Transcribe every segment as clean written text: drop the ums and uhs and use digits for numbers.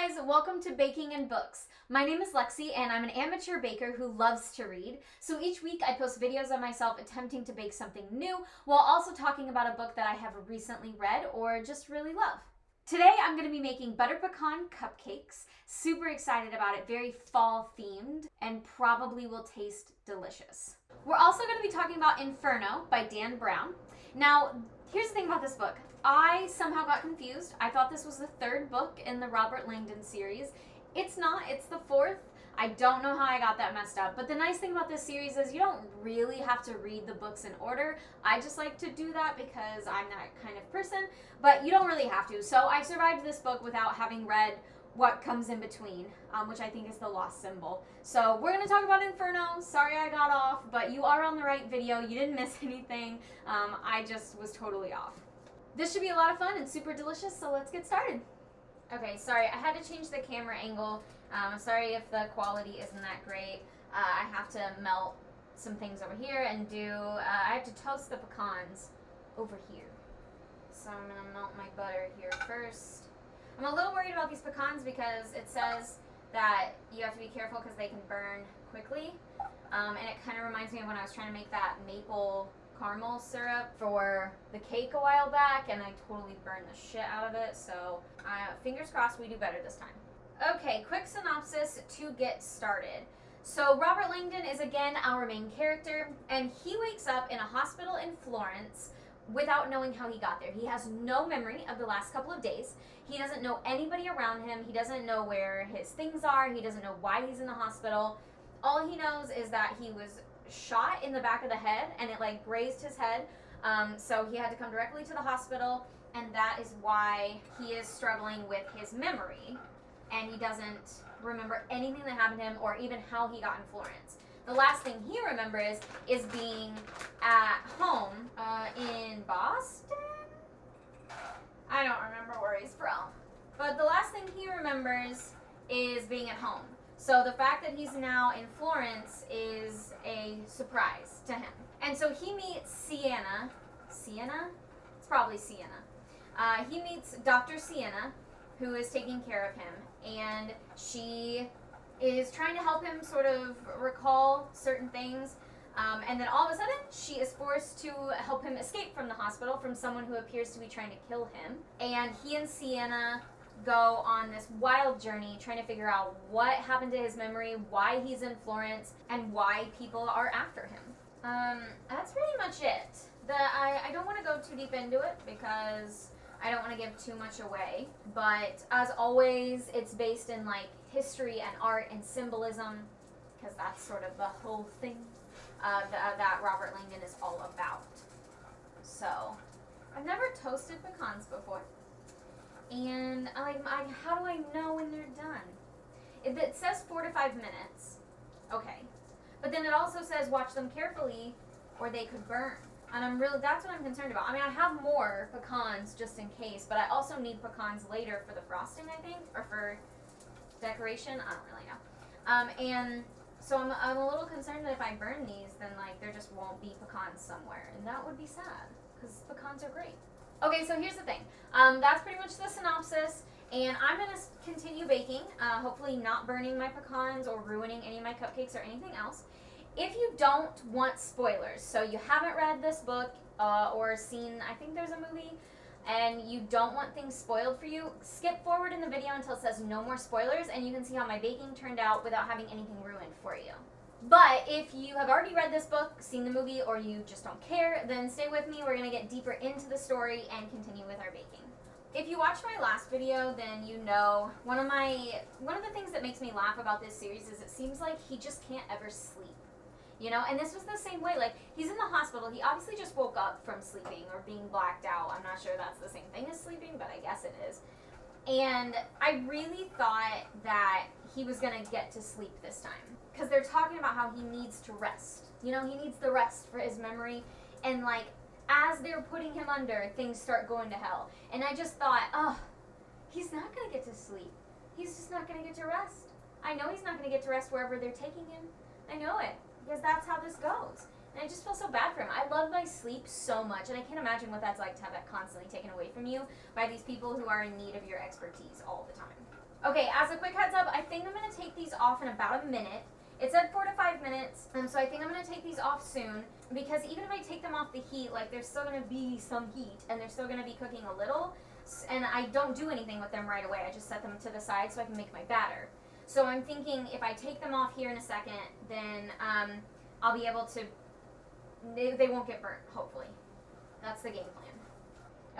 guys, welcome to Baking and Books. My name is Lexi and I'm an amateur baker who loves to read. So each week I post videos of myself attempting to bake something new while also talking about a book that I have recently read or just really love. Today I'm going to be making Butter Pecan Cupcakes. Super excited about it, very fall themed, and probably will taste delicious. We're also going to be talking about Inferno by Dan Brown. Now, here's the thing about this book. I somehow got confused. I thought this was the third book in the Robert Langdon series. It's not, it's the fourth. I don't know how I got that messed up, but the nice thing about this series is you don't really have to read the books in order. I just like to do that because I'm that kind of person, but you don't really have to. So I survived this book without having read what comes in between, which I think is the lost symbol. So we're going to talk about Inferno. Sorry I got off, but you are on the right video. You didn't miss anything. I just was totally off. This should be a lot of fun and super delicious, so let's get started. Okay, sorry, I had to change the camera angle. Sorry if the quality isn't that great. I have to melt some things over here and I have to toast the pecans over here. So I'm going to melt my butter here first. I'm a little worried about these pecans because it says that you have to be careful because they can burn quickly. And it kind of reminds me of when I was trying to make that maple caramel syrup for the cake a while back, and I totally burned the shit out of it, so fingers crossed we do better this time. Okay, quick synopsis to get started. So Robert Langdon is again our main character, and he wakes up in a hospital in Florence without knowing how he got there. He has no memory of the last couple of days. He doesn't know anybody around him. He doesn't know where his things are. He doesn't know why he's in the hospital. All he knows is that he was shot in the back of the head and it like grazed his head, so he had to come directly to the hospital, and that is why he is struggling with his memory and he doesn't remember anything that happened to him or even how he got in Florence. The last thing he remembers is being at home in Boston. I don't remember where he's from, but the last thing he remembers is being at home. So the fact that he's now in Florence is a surprise to him. And so he meets Sienna. Sienna? It's probably Sienna. He meets Dr. Sienna, who is taking care of him. And she is trying to help him sort of recall certain things. And then all of a sudden, she is forced to help him escape from the hospital from someone who appears to be trying to kill him. And he and Sienna go on this wild journey trying to figure out what happened to his memory, why he's in Florence, and why people are after him. That's pretty much it. I don't want to go too deep into it because I don't want to give too much away, but as always, it's based in like history and art and symbolism, because that's sort of the whole thing that Robert Langdon is all about. So, I've never toasted pecans before. And how do I know when they're done? It says 4 to 5 minutes. Okay. But then it also says watch them carefully or they could burn. And that's what I'm concerned about. I mean, I have more pecans just in case, but I also need pecans later for the frosting, I think, or for decoration. I don't really know. And so I'm a little concerned that if I burn these, then like there just won't be pecans somewhere. And that would be sad because pecans are great. Okay, so here's the thing. That's pretty much the synopsis, and I'm going to continue baking, hopefully not burning my pecans or ruining any of my cupcakes or anything else. If you don't want spoilers, so you haven't read this book or seen, I think there's a movie, and you don't want things spoiled for you, skip forward in the video until it says no more spoilers, and you can see how my baking turned out without having anything ruined for you. But if you have already read this book, seen the movie, or you just don't care, then stay with me. We're going to get deeper into the story and continue with our baking. If you watched my last video, then you know one of the things that makes me laugh about this series is it seems like he just can't ever sleep. You know, and this was the same way. Like, he's in the hospital. He obviously just woke up from sleeping or being blacked out. I'm not sure that's the same thing as sleeping, but I guess it is. And I really thought that he was going to get to sleep this time. Because they're talking about how he needs to rest. You know, he needs the rest for his memory. And, like, as they're putting him under, things start going to hell. And I just thought, oh, he's not going to get to sleep. He's just not going to get to rest. I know he's not going to get to rest wherever they're taking him. I know it. Because that's how this goes. And I just feel so bad for him. I love my sleep so much, and I can't imagine what that's like to have that constantly taken away from you by these people who are in need of your expertise all the time. Okay, so quick heads up, I think I'm going to take these off in about a minute. It said 4 to 5 minutes, so I think I'm going to take these off soon, because even if I take them off the heat, like, there's still going to be some heat, and they're still going to be cooking a little, and I don't do anything with them right away. I just set them to the side so I can make my batter. So I'm thinking if I take them off here in a second, then I'll be able to, they won't get burnt, hopefully. That's the game plan.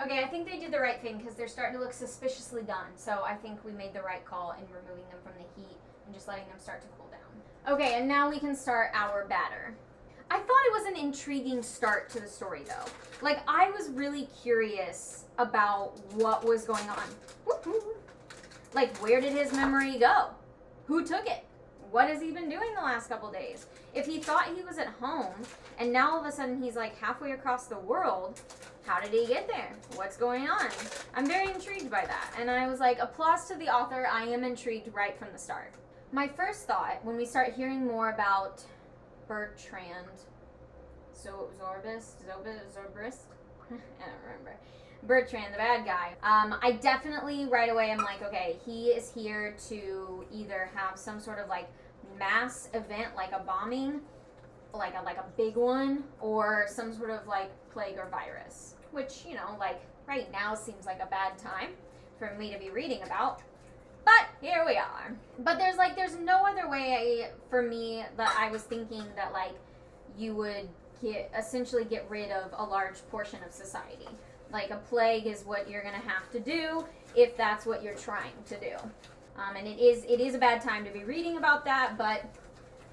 Okay, I think they did the right thing because they're starting to look suspiciously done. So I think we made the right call in removing them from the heat and just letting them start to cool down. Okay, and now we can start our batter. I thought it was an intriguing start to the story, though. Like, I was really curious about what was going on. Like, where did his memory go? Who took it? What has he been doing the last couple days? If he thought he was at home, and now all of a sudden he's like halfway across the world, how did he get there? What's going on? I'm very intrigued by that. And I was like, applause to the author. I am intrigued right from the start. My first thought, when we start hearing more about Bertrand, Zorbrist? I don't remember. Bertrand, the bad guy. I definitely right away am like, okay, he is here to either have some sort of like mass event, like a bombing, like a big one, or some sort of like plague or virus, which, you know, like right now seems like a bad time for me to be reading about. But here we are. But there's no other way for me that I was thinking that like you would essentially get rid of a large portion of society. Like a plague is what you're gonna have to do if that's what you're trying to do. And it is a bad time to be reading about that, but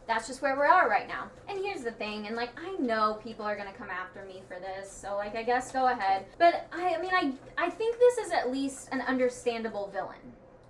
that's just where we are right now. And here's the thing, and like I know people are gonna come after me for this, so like I guess go ahead. But I think this is at least an understandable villain.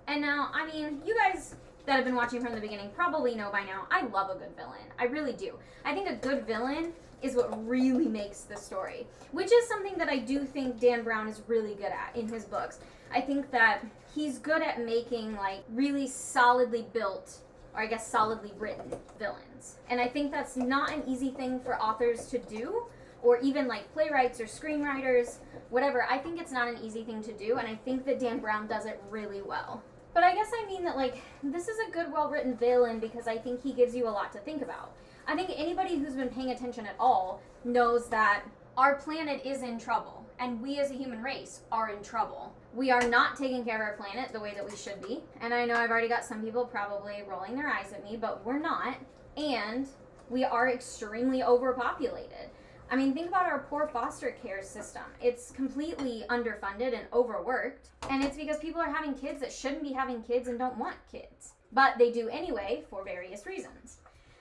And now, I mean, you guys that have been watching from the beginning probably know by now, I love a good villain. I really do. I think a good villain is what really makes the story, which is something that I do think Dan Brown is really good at in his books. I think that he's good at making like really solidly built, or I guess solidly written villains. And I think that's not an easy thing for authors to do, or even like playwrights or screenwriters, whatever. I think it's not an easy thing to do, and I think that Dan Brown does it really well. But I guess I mean that like, this is a good, well-written villain because I think he gives you a lot to think about. I think anybody who's been paying attention at all knows that our planet is in trouble, and we as a human race are in trouble. We are not taking care of our planet the way that we should be, and I know I've already got some people probably rolling their eyes at me, but we're not, and we are extremely overpopulated. I mean, think about our poor foster care system. It's completely underfunded and overworked, and it's because people are having kids that shouldn't be having kids and don't want kids. But they do anyway for various reasons.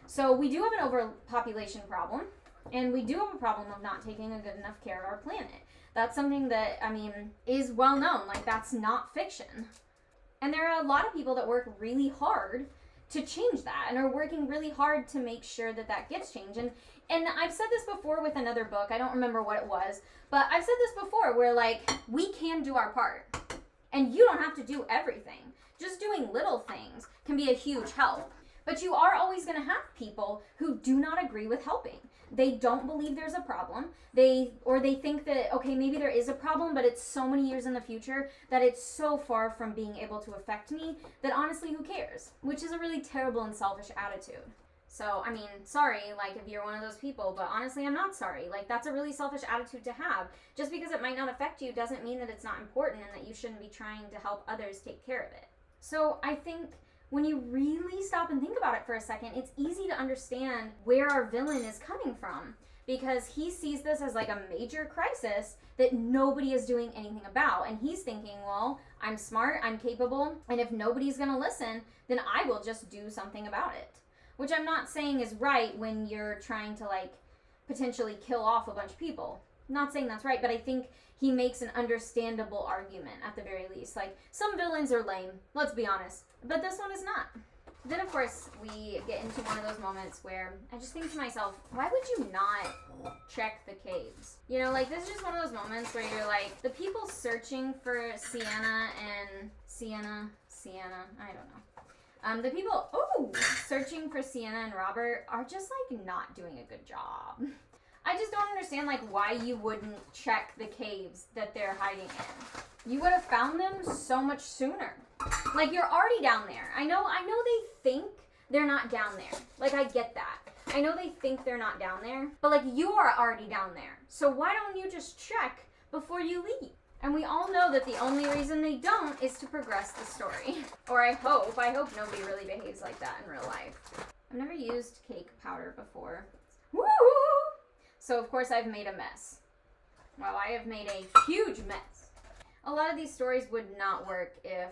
So we do have an overpopulation problem, and we do have a problem of not taking a good enough care of our planet. That's something that, I mean, is well known. Like, that's not fiction. And there are a lot of people that work really hard to change that and are working really hard to make sure that that gets changed. And I've said this before with another book. I don't remember what it was, but I've said this before where, like, we can do our part. And you don't have to do everything. Just doing little things can be a huge help. But you are always going to have people who do not agree with helping. They don't believe there's a problem. They think that, okay, maybe there is a problem, but it's so many years in the future that it's so far from being able to affect me that honestly, who cares? Which is a really terrible and selfish attitude. So, I mean, sorry, like, if you're one of those people, but honestly, I'm not sorry. Like, that's a really selfish attitude to have. Just because it might not affect you doesn't mean that it's not important and that you shouldn't be trying to help others take care of it. So, I think when you really stop and think about it for a second, it's easy to understand where our villain is coming from, because he sees this as like a major crisis that nobody is doing anything about. And he's thinking, well, I'm smart, I'm capable, and if nobody's going to listen, then I will just do something about it. Which I'm not saying is right when you're trying to like potentially kill off a bunch of people. I'm not saying that's right, but I think he makes an understandable argument at the very least. Like, some villains are lame, let's be honest, but this one is not. Then, of course, we get into one of those moments where I just think to myself, why would you not check the caves? You know, like, this is just one of those moments where you're like, the people searching for Sienna, I don't know. The people, searching for Sienna and Robert are just, like, not doing a good job. I just don't understand, like, why you wouldn't check the caves that they're hiding in. You would have found them so much sooner. Like, you're already down there. I know they think they're not down there. Like, I get that. I know they think they're not down there, but, like, you are already down there. So why don't you just check before you leave? And we all know that the only reason they don't is to progress the story. Or I hope nobody really behaves like that in real life. I've never used cake powder before. Woo! So, of course, I've made a mess. Well, I have made a huge mess. A lot of these stories would not work if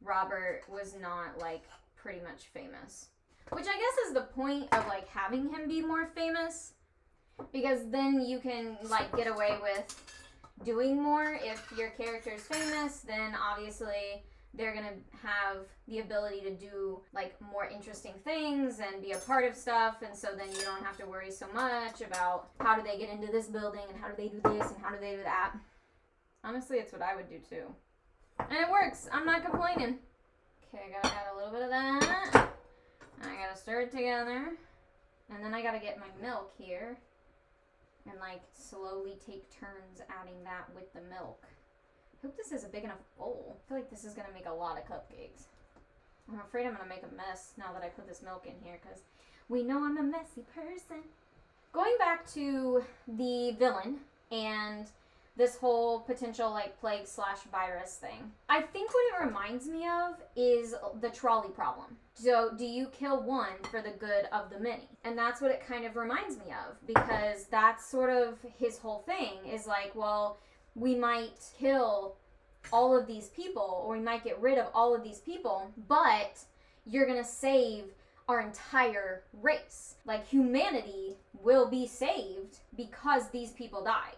Robert was not, like, pretty much famous. Which I guess is the point of, like, having him be more famous. Because then you can, like, get away with doing more. If your character is famous, then obviously they're going to have the ability to do, like, more interesting things and be a part of stuff. And so then you don't have to worry so much about how do they get into this building and how do they do this and how do they do that. Honestly, it's what I would do too. And it works. I'm not complaining. Okay, I gotta add a little bit of that. And I gotta stir it together. And then I gotta get my milk here. And, like, slowly take turns adding that with the milk. I hope this is a big enough bowl. I feel like this is gonna make a lot of cupcakes. I'm afraid I'm gonna make a mess now that I put this milk in here, because we know I'm a messy person. Going back to the villain and this whole potential, like, plague/virus thing. I think what it reminds me of is the trolley problem. So, do you kill one for the good of the many? And that's what it kind of reminds me of, because that's sort of his whole thing, is like, well, we might kill all of these people, or we might get rid of all of these people, but you're gonna save our entire race. Like, humanity will be saved because these people died.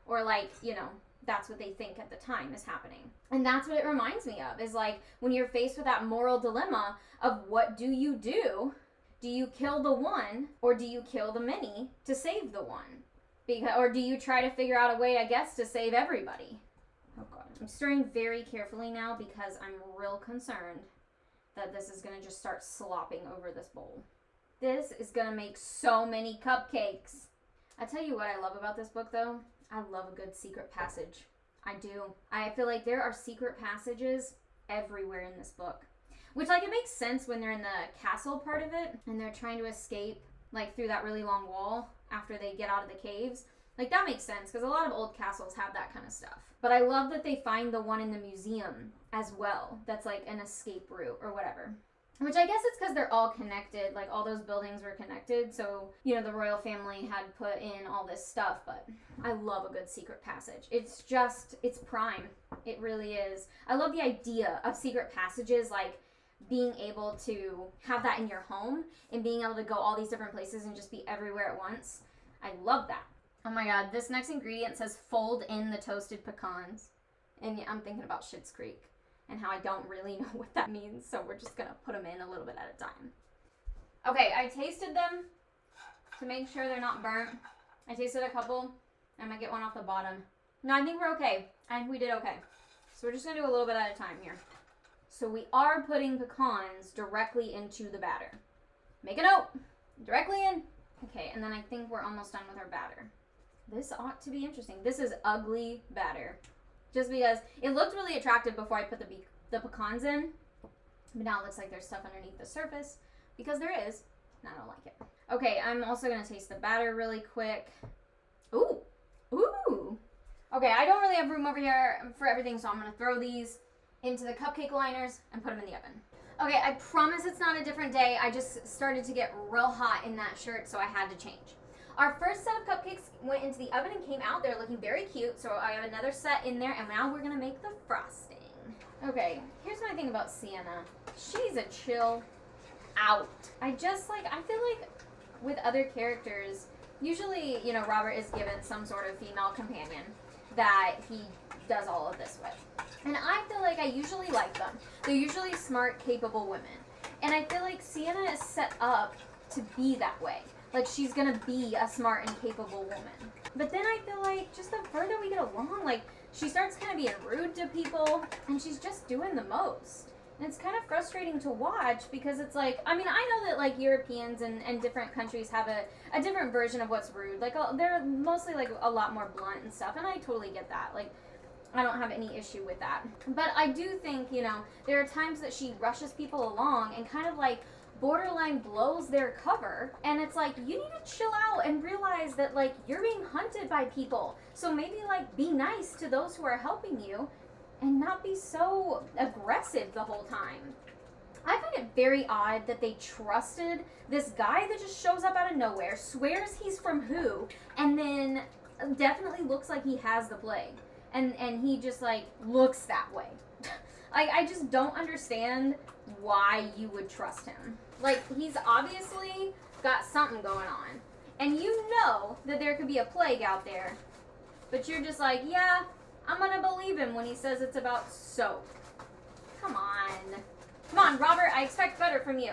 Or, like, you know, that's what they think at the time is happening. And that's what it reminds me of, is like when you're faced with that moral dilemma of what do you do? Do you kill the one or do you kill the many to save the one? Or do you try to figure out a way, I guess, to save everybody? Oh, God. I'm stirring very carefully now because I'm real concerned that this is going to just start slopping over this bowl. This is going to make so many cupcakes. I tell you what I love about this book, though. I love a good secret passage. I do. I feel like there are secret passages everywhere in this book. Which, like, it makes sense when they're in the castle part of it and they're trying to escape, like, through that really long wall after they get out of the caves. Like, that makes sense because a lot of old castles have that kind of stuff. But I love that they find the one in the museum as well. That's, like, an escape route or whatever. Which I guess it's because they're all connected. Like, all those buildings were connected. So, you know, the royal family had put in all this stuff. But I love a good secret passage. It's just, it's prime. It really is. I love the idea of secret passages, like being able to have that in your home and being able to go all these different places and just be everywhere at once. I love that. Oh my God, this next ingredient says fold in the toasted pecans. And I'm thinking about Schitt's Creek and how I don't really know what that means, so we're just gonna put them in a little bit at a time. Okay, I tasted them to make sure they're not burnt. I tasted a couple. I might get one off the bottom. No, I think we're okay. I think we did okay. So we're just gonna do a little bit at a time here. So we are putting pecans directly into the batter. Make a note. Directly in. Okay, and then I think we're almost done with our batter. This ought to be interesting. This is ugly batter. Just because it looked really attractive before I put the pecans in. But now it looks like there's stuff underneath the surface. Because there is. And I don't like it. Okay, I'm also going to taste the batter really quick. Ooh. Ooh. Okay, I don't really have room over here for everything, so I'm going to throw these into the cupcake liners and put them in the oven. Okay, I promise it's not a different day. I just started to get real hot in that shirt, so I had to change. Our first set of cupcakes went into the oven and came out. They're looking very cute, so I have another set in there, and now we're gonna make the frosting. Okay, here's my thing about Sienna. She's a chill out. I feel like with other characters, usually, you know, Robert is given some sort of female companion that he does all of this with. And I feel like I usually like them. They're usually smart, capable women. And I feel like Sienna is set up to be that way. Like, she's gonna be a smart and capable woman. But then I feel like just the further we get along, like, she starts kind of being rude to people, and she's just doing the most. And it's kind of frustrating to watch because it's like, I mean, I know that like Europeans and different countries have a different version of what's rude. Like they're mostly like a lot more blunt and stuff, and I totally get that. Like I don't have any issue with that. But I do think, you know, there are times that she rushes people along and kind of like borderline blows their cover, and it's like, you need to chill out and realize that like you're being hunted by people. So maybe like be nice to those who are helping you and not be so aggressive the whole time. I find it very odd that they trusted this guy that just shows up out of nowhere, swears he's from who, and then definitely looks like he has the plague. And he just like looks that way. I just don't understand why you would trust him. Like, he's obviously got something going on. And you know that there could be a plague out there. But you're just like, yeah, I'm gonna believe him when he says it's about soap. Come on. Come on, Robert, I expect better from you.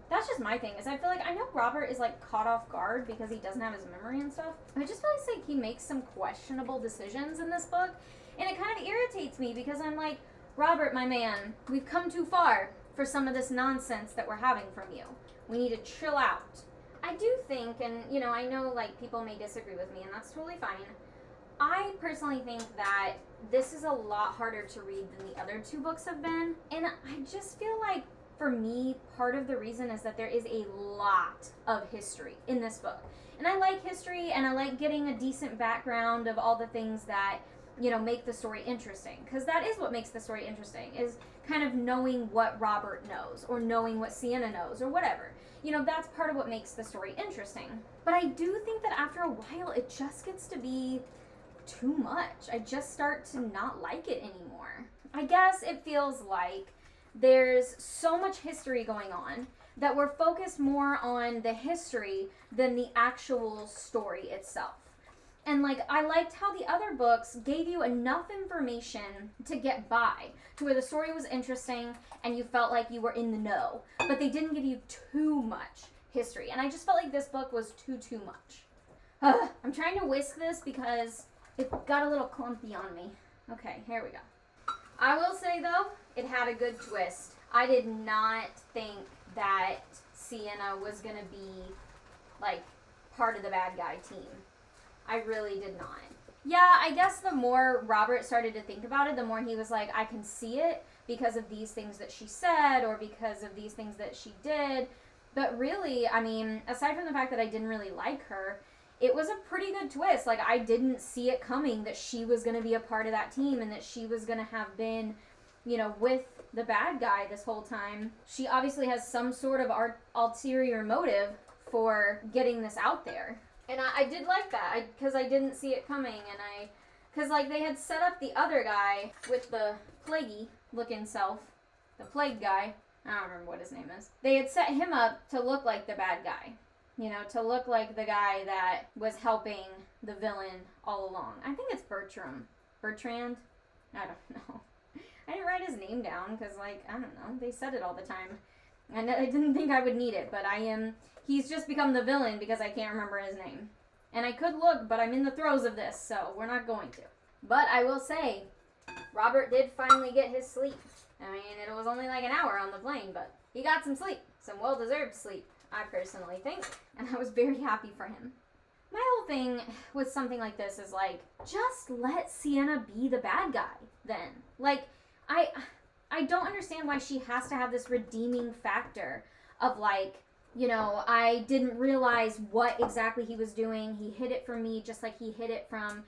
That's just my thing, is I feel like, I know Robert is like caught off guard because he doesn't have his memory and stuff. I just feel like he makes some questionable decisions in this book. And it kind of irritates me because I'm like, Robert, my man, we've come too far for some of this nonsense that we're having from you. We need to chill out. I do think, and you know, I know like people may disagree with me, and that's totally fine. I personally think that this is a lot harder to read than the other two books have been. And I just feel like, for me, part of the reason is that there is a lot of history in this book. And I like history, and I like getting a decent background of all the things that, you know, make the story interesting. Because that is what makes the story interesting, is kind of knowing what Robert knows, or knowing what Sienna knows, or whatever. You know, that's part of what makes the story interesting. But I do think that after a while, it just gets to be too much. I just start to not like it anymore. I guess it feels like there's so much history going on that we're focused more on the history than the actual story itself. And like, I liked how the other books gave you enough information to get by, to where the story was interesting and you felt like you were in the know, but they didn't give you too much history. And I just felt like this book was too much. I'm trying to whisk this because it got a little clumpy on me. Okay, here we go. I will say though, it had a good twist. I did not think that Sienna was gonna be like part of the bad guy team. I really did not. Yeah, I guess the more Robert started to think about it, the more he was like, I can see it because of these things that she said or because of these things that she did. But really, I mean, aside from the fact that I didn't really like her, it was a pretty good twist. Like, I didn't see it coming that she was going to be a part of that team and that she was going to have been, you know, with the bad guy this whole time. She obviously has some sort of ulterior motive for getting this out there. And I did like that, because I didn't see it coming, and because like they had set up the other guy with the plaguey looking self, the plague guy, I don't remember what his name is. They had set him up to look like the bad guy, you know, to look like the guy that was helping the villain all along. I think it's Bertrand? I don't know. I didn't write his name down, because like, I don't know, they said it all the time. And I didn't think I would need it, but he's just become the villain because I can't remember his name. And I could look, but I'm in the throes of this, so we're not going to. But I will say, Robert did finally get his sleep. I mean, it was only like an hour on the plane, but he got some sleep. Some well-deserved sleep, I personally think. And I was very happy for him. My whole thing with something like this is like, just let Sienna be the bad guy, then. Like, I don't understand why she has to have this redeeming factor of like, you know, I didn't realize what exactly he was doing. He hid it from me just like he hid it from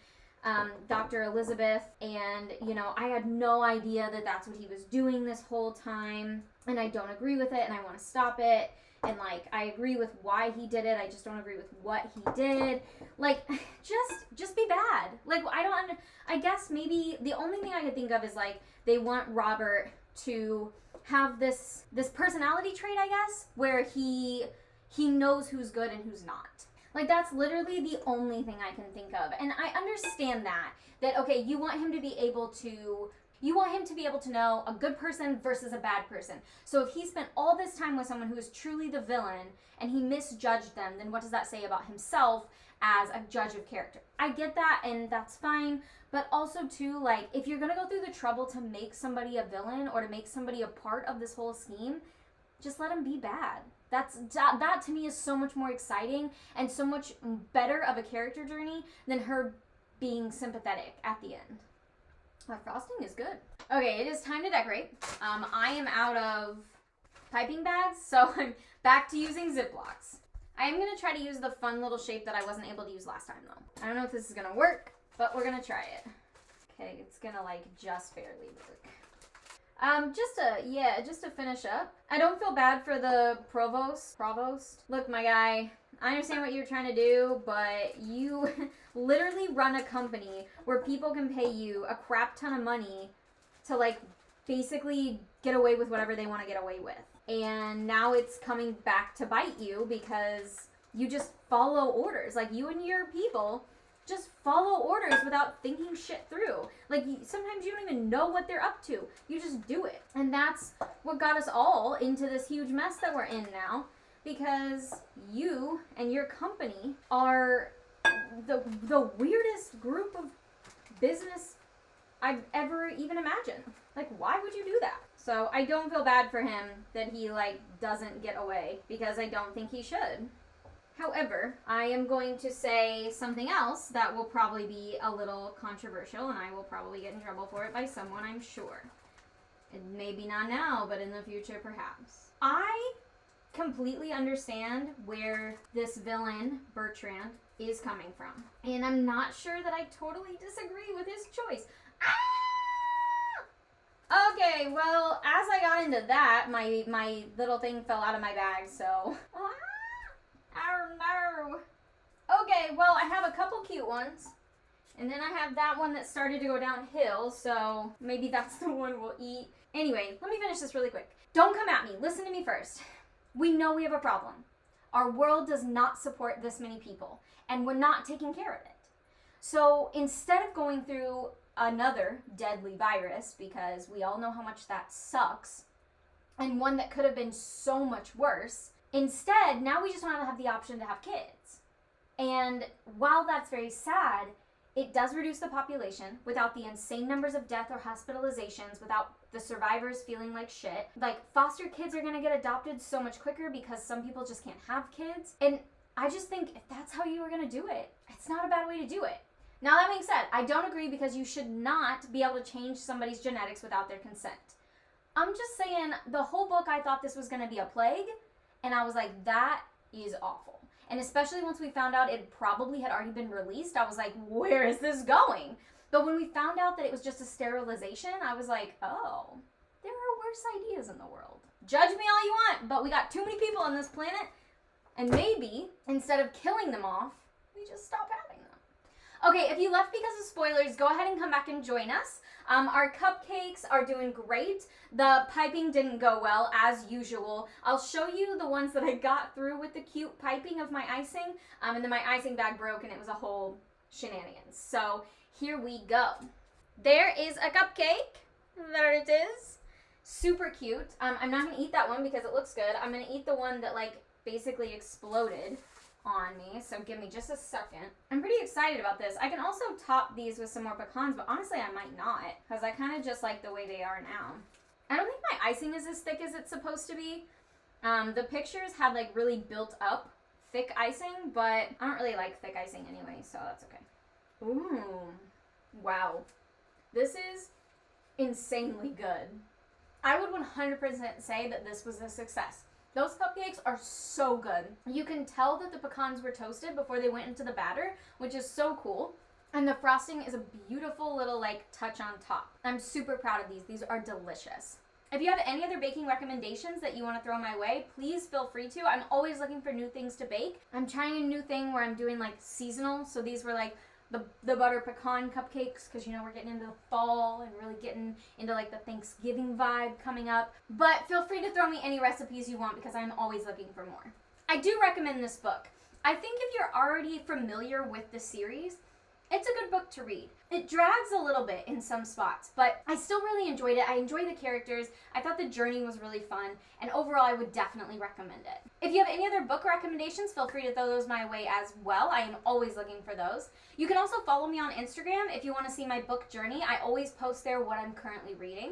Dr. Elizabeth. And, you know, I had no idea that that's what he was doing this whole time. And I don't agree with it, and I want to stop it. And, like, I agree with why he did it. I just don't agree with what he did. Like, just be bad. Like, I guess maybe the only thing I could think of is, like, they want Robert to have this personality trait, I guess, where he knows who's good and who's not. Like, that's literally the only thing I can think of. And I understand that, okay, you want him to be able to know a good person versus a bad person. So if he spent all this time with someone who is truly the villain and he misjudged them, then what does that say about himself as a judge of character. I get that, and that's fine, but also too, like, if you're gonna go through the trouble to make somebody a villain or to make somebody a part of this whole scheme, just let them be bad. That to me is so much more exciting and so much better of a character journey than her being sympathetic at the end. My frosting is good. Okay, it is time to decorate. I am out of piping bags, so I'm back to using Ziplocs. I am going to try to use the fun little shape that I wasn't able to use last time, though. I don't know if this is going to work, but we're going to try it. Okay, it's going to, like, just barely work. Just to finish up, I don't feel bad for the provost. Look, my guy, I understand what you're trying to do, but you literally run a company where people can pay you a crap ton of money to, like, basically get away with whatever they want to get away with. And now it's coming back to bite you because you just follow orders. Like, you and your people just follow orders without thinking shit through. Like, sometimes you don't even know what they're up to. You just do it. And that's what got us all into this huge mess that we're in now, because you and your company are the weirdest group of business I've ever even imagined. Like, why would you do that? So I don't feel bad for him that he, like, doesn't get away, because I don't think he should. However, I am going to say something else that will probably be a little controversial, and I will probably get in trouble for it by someone, I'm sure. And maybe not now, but in the future, perhaps. I completely understand where this villain, Bertrand, is coming from. And I'm not sure that I totally disagree with his choice. Ah! Okay, well, as I got into that, my little thing fell out of my bag, so... Oh no. Okay, well, I have a couple cute ones. And then I have that one that started to go downhill, so maybe that's the one we'll eat. Anyway, let me finish this really quick. Don't come at me. Listen to me first. We know we have a problem. Our world does not support this many people, and we're not taking care of it. So instead of going through another deadly virus, because we all know how much that sucks, and one that could have been so much worse, instead, now we just want to have the option to have kids. And while that's very sad, it does reduce the population without the insane numbers of death or hospitalizations, without the survivors feeling like shit. Like, foster kids are going to get adopted so much quicker because some people just can't have kids. And I just think if that's how you were going to do it, it's not a bad way to do it. Now, that being said, I don't agree, because you should not be able to change somebody's genetics without their consent. I'm just saying, the whole book, I thought this was going to be a plague. And I was like, that is awful. And especially once we found out it probably had already been released, I was like, where is this going? But when we found out that it was just a sterilization, I was like, oh, there are worse ideas in the world. Judge me all you want, but we got too many people on this planet, and maybe instead of killing them off, we just stop having them. Okay, if you left because of spoilers, go ahead and come back and join us. Our cupcakes are doing great. The piping didn't go well, as usual. I'll show you the ones that I got through with the cute piping of my icing. And then my icing bag broke, and it was a whole shenanigans. So here we go. There is a cupcake. There it is. Super cute. I'm not going to eat that one because it looks good. I'm going to eat the one that, like, basically exploded on me, so give me just a second. I'm pretty excited about this. I can also top these with some more pecans, but honestly I might not, because I kind of just like the way they are now. I don't think my icing is as thick as it's supposed to be. The pictures had, like, really built up thick icing, but I don't really like thick icing anyway, so that's okay. Ooh, wow. This is insanely good. I would 100% say that this was a success. Those cupcakes are so good. You can tell that the pecans were toasted before they went into the batter, which is so cool. And the frosting is a beautiful little, like, touch on top. I'm super proud of these. These are delicious. If you have any other baking recommendations that you want to throw my way, please feel free to. I'm always looking for new things to bake. I'm trying a new thing where I'm doing, like, seasonal. So these were, like, the butter pecan cupcakes, because, you know, we're getting into the fall and really getting into, like, the Thanksgiving vibe coming up. But feel free to throw me any recipes you want, because I'm always looking for more. I do recommend this book. I think if you're already familiar with the series, It's a good book to read. It drags a little bit in some spots, but I still really enjoyed it. I enjoyed the characters. I thought the journey was really fun, and overall I would definitely recommend it. If you have any other book recommendations, feel free to throw those my way as well. I am always looking for those. You can also follow me on Instagram if you want to see my book journey. I always post there what I'm currently reading.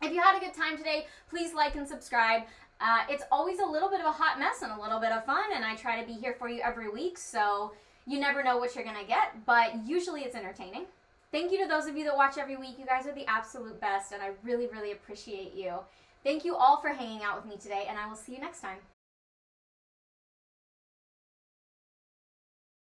If you had a good time today, please like and subscribe. It's always a little bit of a hot mess and a little bit of fun, and I try to be here for you every week, so you never know what you're going to get, but usually it's entertaining. Thank you to those of you that watch every week. You guys are the absolute best, and I really, really appreciate you. Thank you all for hanging out with me today, and I will see you next time.